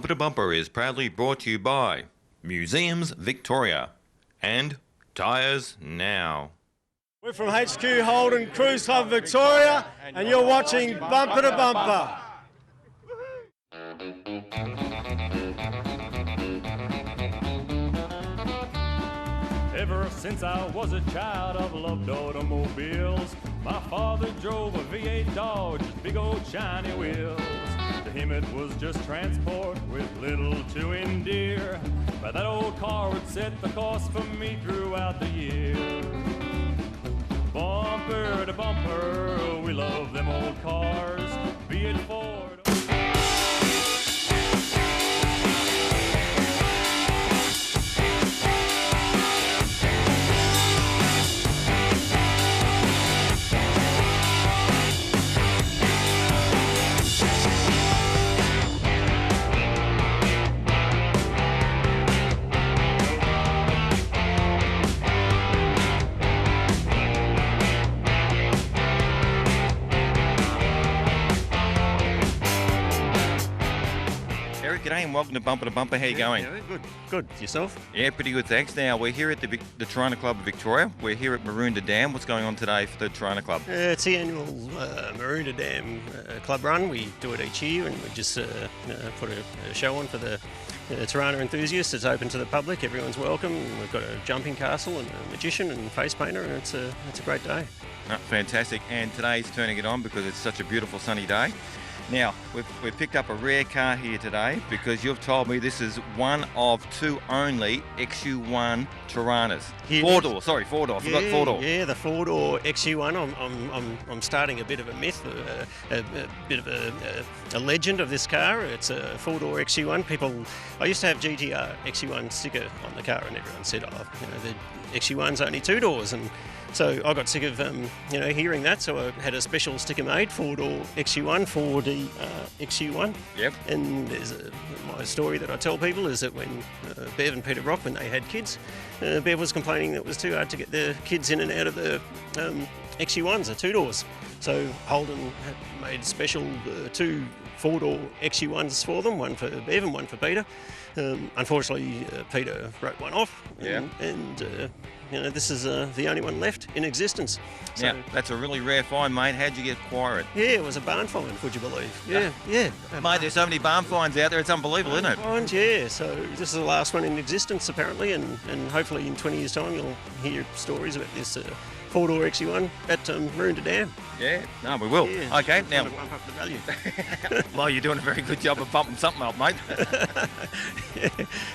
Bumper is proudly brought to you by Museums Victoria and Tyres Now. We're from HQ Holden Cruise Club Victoria, and you're watching Bumper to Bumper. Ever since I was a child, I've loved automobiles. My father drove a V8 Dodge, big old shiny wheels. To him it was just transport with little to endear, but that old car would set the course for me throughout the year. Bumper to bumper, we love them old cars, be it Ford. G'day and welcome to Bumper. How you going? Yeah, good. Yourself? Yeah, pretty good, thanks. Now, we're here at the Torana Club of Victoria. We're here at Maroondah Dam. What's going on today for the Torana Club? It's the annual Maroondah Dam club run. We do it each year, and we just put a show on for the Torana enthusiasts. It's open to the public. Everyone's welcome. We've got a jumping castle and a magician and face painter, and it's a great day. Oh, fantastic. And today's turning it on because it's such a beautiful sunny day. Now, we've picked up a rare car here today because you've told me this is one of two only XU1 Toranas. Yeah. Four-door. I forgot four-door. Yeah, the four-door XU1. I'm starting a bit of a myth, a bit of a legend of this car. It's a four-door XU1. I used to have GTR XU1 sticker on the car, and everyone said, the XU1's only two doors, and so I got sick of hearing that, so I had a special sticker made, four-door XU1, 4D XU1. Yep. And there's my story that I tell people is that when Bev and Peter Brock, when they had kids, Bev was complaining that it was too hard to get the kids in and out of the XU1s, the two doors. So Holden had made special two four-door XU1s for them, one for Bev and one for Peter. Unfortunately, Peter wrote one off, and this is the only one left in existence. So, yeah, that's a really rare find, mate. How'd you acquire it? Yeah, it was a barn find, would you believe? Yeah. Mate, there's so many barn finds out there, it's unbelievable, isn't it? Finds, yeah. So this is the last one in existence, apparently, and hopefully in 20 years' time you'll hear stories about this four-door XU1 at Maroondah Dam. Yeah, no, we will. Yeah, okay, now... Bump up the value. Well, you're doing a very good job of bumping something up, mate.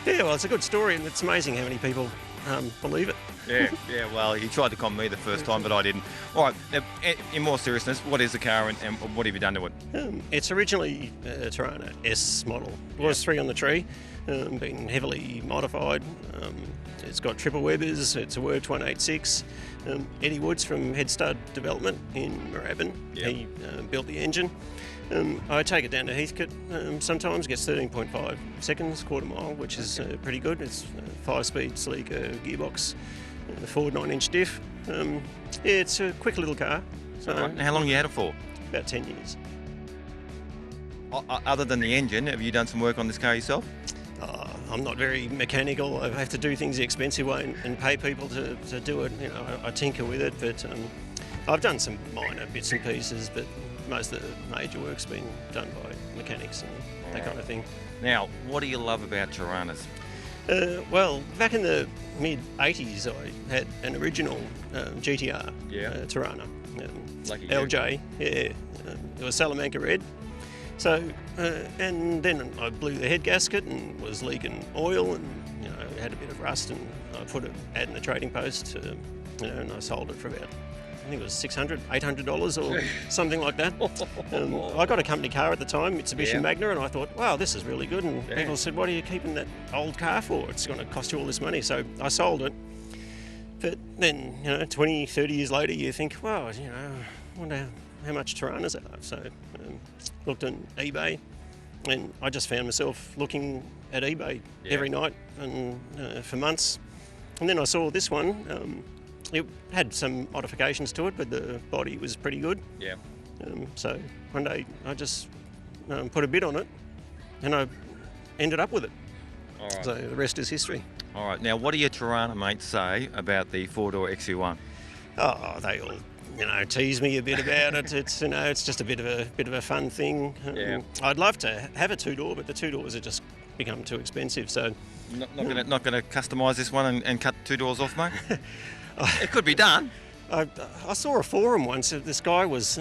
Yeah, well, it's a good story, and it's amazing how many people believe it. Yeah, well, he tried to con me the first time, but I didn't. All right, now, in more seriousness, what is the car and what have you done to it? It's originally a Torana S model. It was 3 on the tree, been heavily modified. It's got triple Webbers, it's a Worked 186. Eddie Woods from Head Start Development in Moorabbin, he built the engine. I take it down to Heathcote sometimes, gets 13.5 seconds, quarter mile, which is pretty good. It's a 5-speed sleek gearbox, Ford 9-inch diff. It's a quick little car. So right. How long have you had it for? About 10 years. Other than the engine, have you done some work on this car yourself? I'm not very mechanical. I have to do things the expensive way and pay people to do it. I tinker with it, but I've done some minor bits and pieces, but most of the major work's been done by mechanics and that kind of thing. Now, what do you love about Toranas? Well, back in the mid-80s, I had an original GTR Torana. Lucky LJ, it was Salamanca red. So, and then I blew the head gasket and was leaking oil, and it had a bit of rust, and I put it ad in the trading post, and I sold it for about, I think it was $600, $800 or something like that. I got a company car at the time, Mitsubishi Magna, and I thought, wow, this is really good. And people said, what are you keeping that old car for? It's going to cost you all this money. So I sold it. But then, 20, 30 years later, you think, well, I wonder how much Toranas are. So looked on eBay, and I just found myself looking at eBay every night and for months. And then I saw this one. It had some modifications to it, but the body was pretty good. Yeah. So one day I just put a bid on it, and I ended up with it. All right. So the rest is history. All right. Now, what do your Torana mates say about the 4-door XU1? Oh, they all, tease me a bit about it. It's, it's just a bit of a fun thing. Yeah. I'd love to have a 2-door, but the 2-doors have just become too expensive. So Not going to customise this one and cut 2 doors off, mate? It could be done. I saw a forum once. This guy was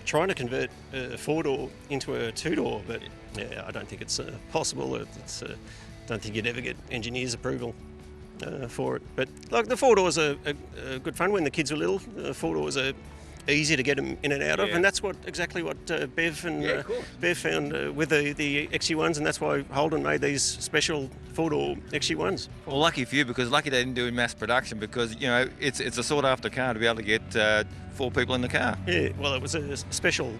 trying to convert a 4-door into a 2-door, but yeah, I don't think it's possible. Don't think you'd ever get engineers' approval for it. But like the 4-doors are good fun when the kids were little. The 4-doors are easy to get them in and out of, and that's exactly what Bev and Bev found with the XU1s, and that's why Holden made these special 4-door XU1s. Well, lucky for you, because lucky they didn't do in mass production, because it's a sought after car to be able to get 4 people in the car. Yeah, well, it was a special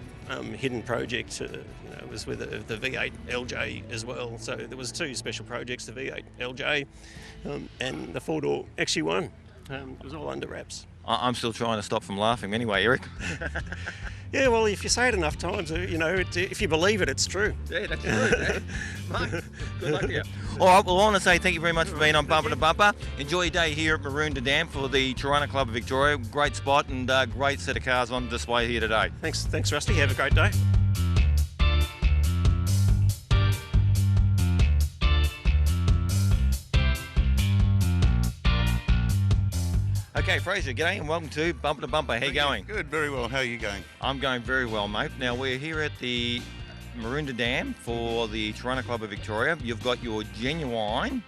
hidden project. It was with the V8 LJ as well. So there was 2 special projects: the V8 LJ and the 4-door XU1. It was all under wraps. I'm still trying to stop from laughing anyway, Eric. Yeah, well, if you say it enough times, if you believe it, it's true. Yeah, that's true. Mate, good luck to you. All right, well, I want to say thank you very much for being on Bumper to Bumper. Enjoy your day here at Maroondah Dam for the Torana Club of Victoria. Great spot and great set of cars on display here today. Thanks, Rusty. Have a great day. Okay, Fraser, g'day and welcome to Bumper to Bumper. How you going? Good, very well. How are you going? I'm going very well, mate. Now, we're here at the Maroondah Dam for the Torana Club of Victoria. You've got your genuine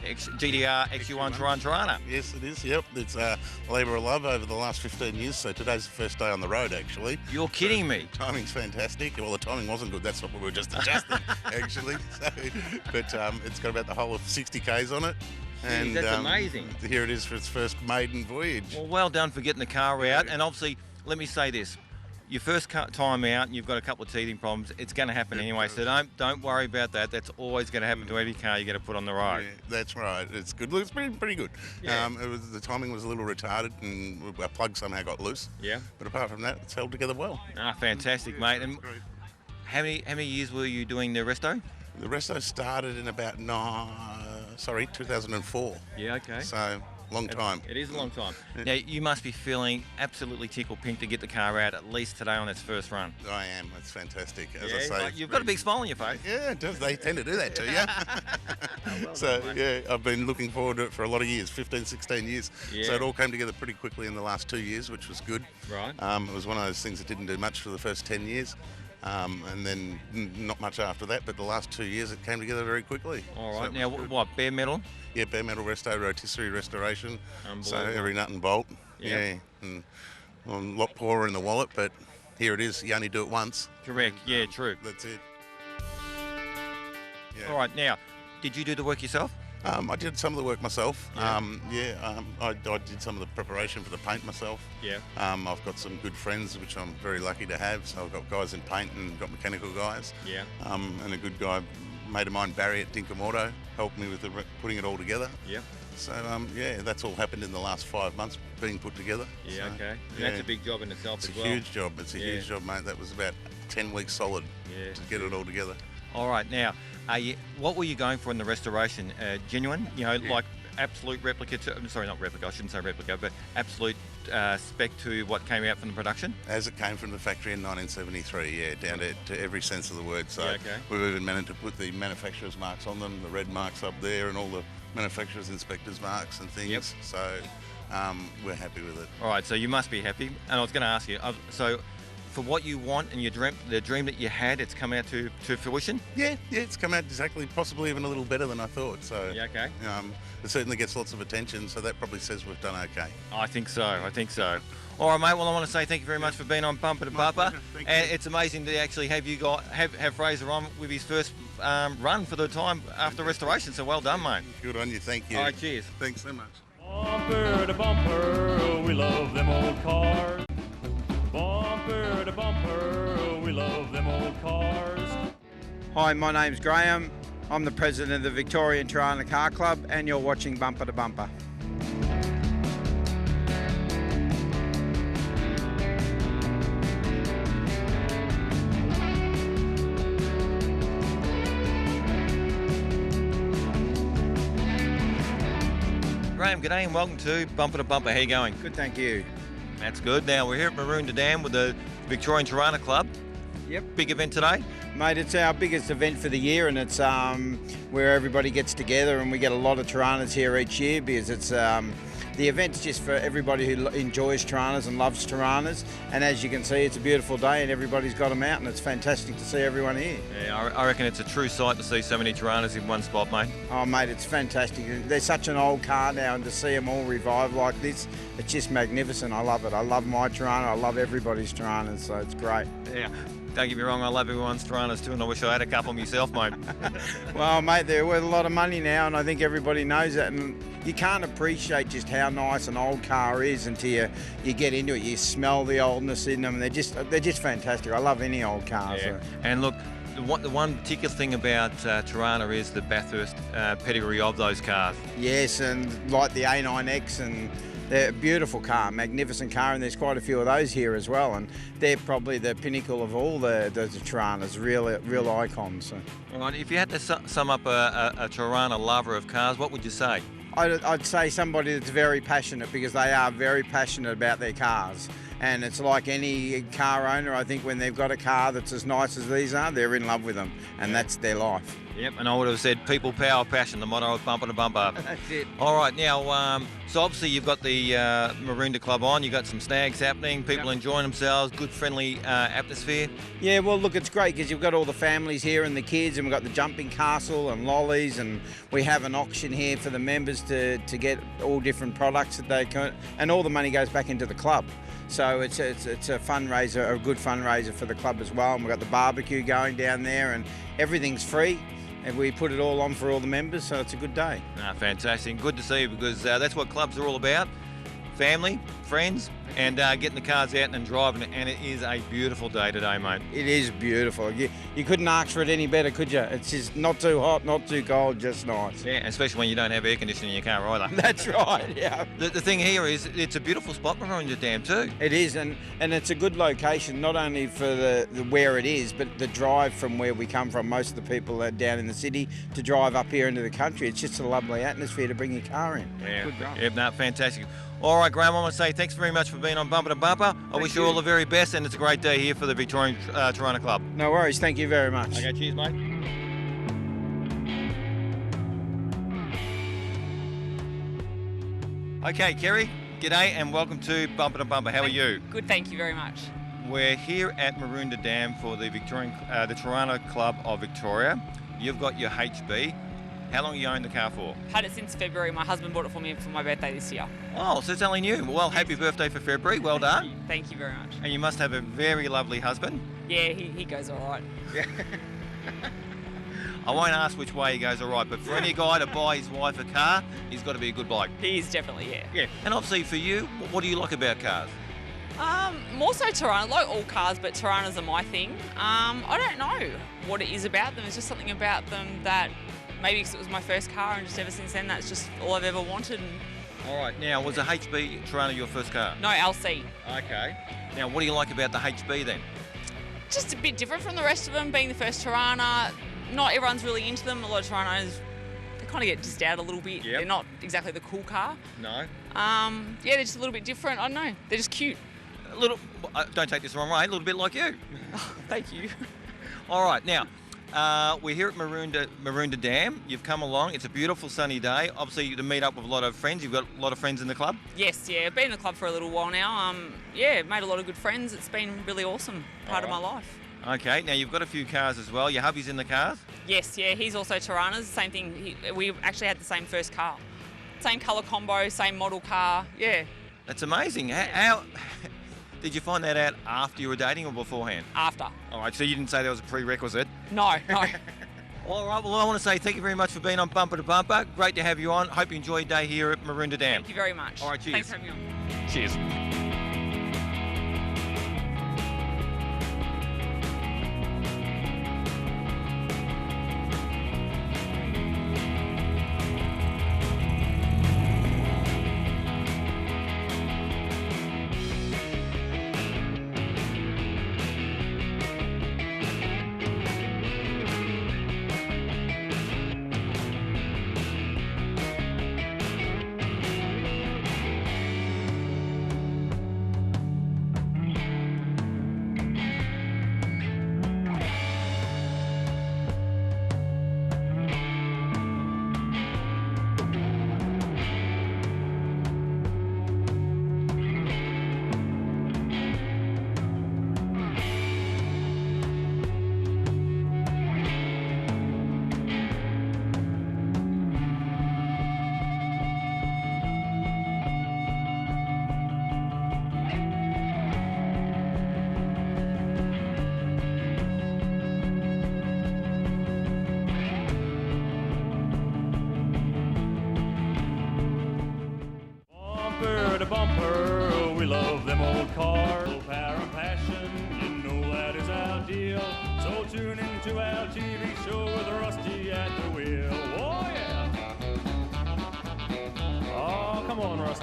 GDR XU1 Torana. Yes, it is. Yep, it's a labour of love over the last 15 years. So today's the first day on the road, actually. You're kidding me. Timing's fantastic. Well, the timing wasn't good. That's what we were just adjusting, actually. So, but it's got about the whole of 60 k's on it. And that's amazing. Here it is for its first maiden voyage. Well done for getting the car out. And obviously, let me say this. Your first time out and you've got a couple of teething problems, it's going to happen anyway, so don't worry about that. That's always going to happen to every car you get to put on the road. Yeah, that's right. It's good. It's pretty good. Yeah. The timing was a little retarded and our plug somehow got loose. Yeah. But apart from that, it's held together well. Fantastic, mate. And how many years were you doing the resto? The resto started in about 2004. Yeah, okay. So, long time. It is a long time. Now, you must be feeling absolutely tickled pink to get the car out at least today on its first run. I am. It's fantastic. As I say, like, you've got a big smile on your face. Yeah, it does. They tend to do that to you. So, yeah, I've been looking forward to it for a lot of years, 15, 16 years. Yeah. So it all came together pretty quickly in the last 2 years, which was good. Right. It was one of those things that didn't do much for the first 10 years. And then not much after that, but the last 2 years it came together very quickly. All right. So now, what, bare metal? Yeah, bare metal resto, rotisserie restoration. So Unbelievable. every nut and bolt. Yeah. And a lot poorer in the wallet, but here it is. You only do it once. Correct. Yeah, true. That's it. Yeah. All right. Now, did you do the work yourself? I did some of the work myself. Yeah. I did some of the preparation for the paint myself. Yeah. I've got some good friends, which I'm very lucky to have. So I've got guys in paint and got mechanical guys. Yeah. And a good guy, mate of mine, Barry at Dinkum Auto, helped me with putting it all together. Yeah. So, that's all happened in the last 5 months being put together. Yeah, So, okay. And that's a big job in itself It's as a well. huge job. It's a huge job, mate. That was about 10 weeks solid to get it all together. All right. Now, what were you going for in the restoration? Genuine? Like absolute replica sorry, not replica, I shouldn't say replica, but absolute spec to what came out from the production? As it came from the factory in 1973, down to every sense of the word. So Yeah, okay. we've even managed to put the manufacturer's marks on them, the red marks up there, and all the manufacturer's inspector's marks and things. Yep. So we're happy with it. All right, so you must be happy. And I was going to ask you, so for what you want and the dream that you had, it's come out to fruition? Yeah, it's come out exactly, possibly even a little better than I thought. So Yeah, okay. it certainly gets lots of attention, so that probably says we've done okay. I think so. All right, mate. Well, I want to say thank you very much for being on Bumper to Bumper. pleasure. Thank And you. it's amazing to actually have you have Fraser on with his first run for the time after restoration. So well done, mate. Good on you, thank you. All right, cheers. Thanks so much. Bumper to bumper, we love them old cars. Bumper to bumper, we love them old cars. Hi, my name's Graham. I'm the president of the Victorian Torana Car Club, and you're watching Bumper to Bumper. Graham, g'day and welcome to Bumper to Bumper. How you going? Good, thank you. That's good. Now we're here at Maroondah Dam with the Victorian Torana Club. Yep. Big event today. Mate, it's our biggest event for the year, and it's where everybody gets together, and we get a lot of Toranas here each year because it's the event's just for everybody who enjoys Toranas and loves Toranas. And as you can see, it's a beautiful day, and everybody's got them out, and it's fantastic to see everyone here. Yeah, I reckon it's a true sight to see so many Toranas in one spot, mate. Oh, mate, it's fantastic. They're such an old car now, and to see them all revived like this, it's just magnificent. I love it. I love my Torana. I love everybody's Toranas, so it's great. Yeah. Don't get me wrong, I love everyone's Toranas too, and I wish I had a couple myself, mate. Well, mate, they're worth a lot of money now, and I think everybody knows that. And you can't appreciate just how nice an old car is until you get into it. You smell the oldness in them. They're just fantastic. I love any old car. Yeah. So. And look, the one particular thing about Torana is the Bathurst pedigree of those cars. Yes, and like the A9X, and they're a beautiful car, magnificent car, and there's quite a few of those here as well. And they're probably the pinnacle of all the Toranas, real icons. So. All right, if you had to sum up a Torana lover of cars, what would you say? I'd say somebody that's very passionate, because they are very passionate about their cars. And it's like any car owner, I think when they've got a car that's as nice as these are, they're in love with them, and that's their life. Yep, and I would have said people, power, passion, the motto of Bumper to Bumper. That's it. All right, now, so obviously you've got the Maroondah Club on, you've got some snags happening, people enjoying themselves, good friendly atmosphere. Yeah, well, look, it's great because you've got all the families here and the kids, and we've got the jumping castle and lollies, and we have an auction here for the members to get all different products that they can, and all the money goes back into the club. So it's a fundraiser, a good fundraiser for the club as well. And we've got the barbecue going down there, and everything's free. And we put it all on for all the members, so it's a good day. Fantastic. Good to see you, because that's what clubs are all about. Family, friends, and getting the cars out and driving it. And it is a beautiful day today, mate. It is beautiful. You couldn't ask for it any better, could you? It's just not too hot, not too cold, just nice. Yeah, especially when you don't have air conditioning in your car either. That's right, yeah. The thing here is it's a beautiful spot behind your dam too. It is, and it's a good location, not only for the where it is, but the drive from where we come from. Most of the people are down in the city to drive up here into the country. It's just a lovely atmosphere to bring your car in. Yeah, Good run. yeah, no, fantastic. All right, Graham, I want to say thanks very much for being on Bumper to Bumper. I wish you all the very best, and it's a great day here for the Victorian Torana Club. No worries, thank you very much. Okay, cheers, mate. Okay, Kerry, g'day and welcome to Bumper to Bumper. How are you? Good, thank you very much. We're here at Maroondah Dam for the the Torana Club of Victoria. You've got your HB. How long have you owned the car for? Had it since February. My husband bought it for me for my birthday this year. Oh, so it's only new. Well, happy birthday for February. Well done. Thank you very much. And you must have a very lovely husband. Yeah, he goes all right. I won't ask which way he goes all right, but for any guy to buy his wife a car, he's got to be a good bloke. He is definitely, yeah. Yeah. And obviously for you, what do you like about cars? More so Torana. I like all cars, but Toranas are my thing. I don't know what it is about them. It's just something about them that maybe because it was my first car, and just ever since then, that's just all I've ever wanted. All right. Now, was a HB Torana your first car? No, LC. Okay. Now, what do you like about the HB then? Just a bit different from the rest of them, being the first Torana. Not everyone's really into them. A lot of Toranas, they kind of get dissed out a little bit. Yep. They're not exactly the cool car. No. Yeah, they're just a little bit different. I don't know. They're just cute. A little, don't take this the wrong way, a little bit like you. Thank you. All right. Now, we're here at Maroondah Dam. You've come along. It's a beautiful sunny day. Obviously, to meet up with a lot of friends. You've got a lot of friends in the club? Yes, yeah. I've been in the club for a little while now. Yeah, made a lot of good friends. It's been really awesome part of my life. Okay, now you've got a few cars as well. Your hubby's in the cars? Yes, yeah. He's also Torana's. Same thing. We actually had the same first car. Same colour combo, same model car. Yeah. That's amazing. How did you find that out after you were dating or beforehand? After. All right, so you didn't say there was a prerequisite? No, no. All right, well, I want to say thank you very much for being on Bumper to Bumper. Great to have you on. Hope you enjoy your day here at Maroondah Dam. Thank you very much. All right, cheers. Thanks for having me on. Cheers.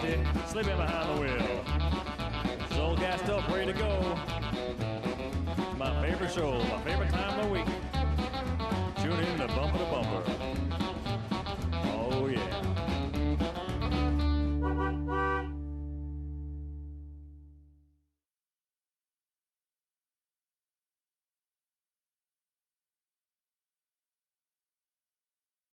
safety, sleeping behind the wheel. She's all gassed up, ready to go. My favorite show, my favorite time of the week. Tune in to Bumper to Bumper.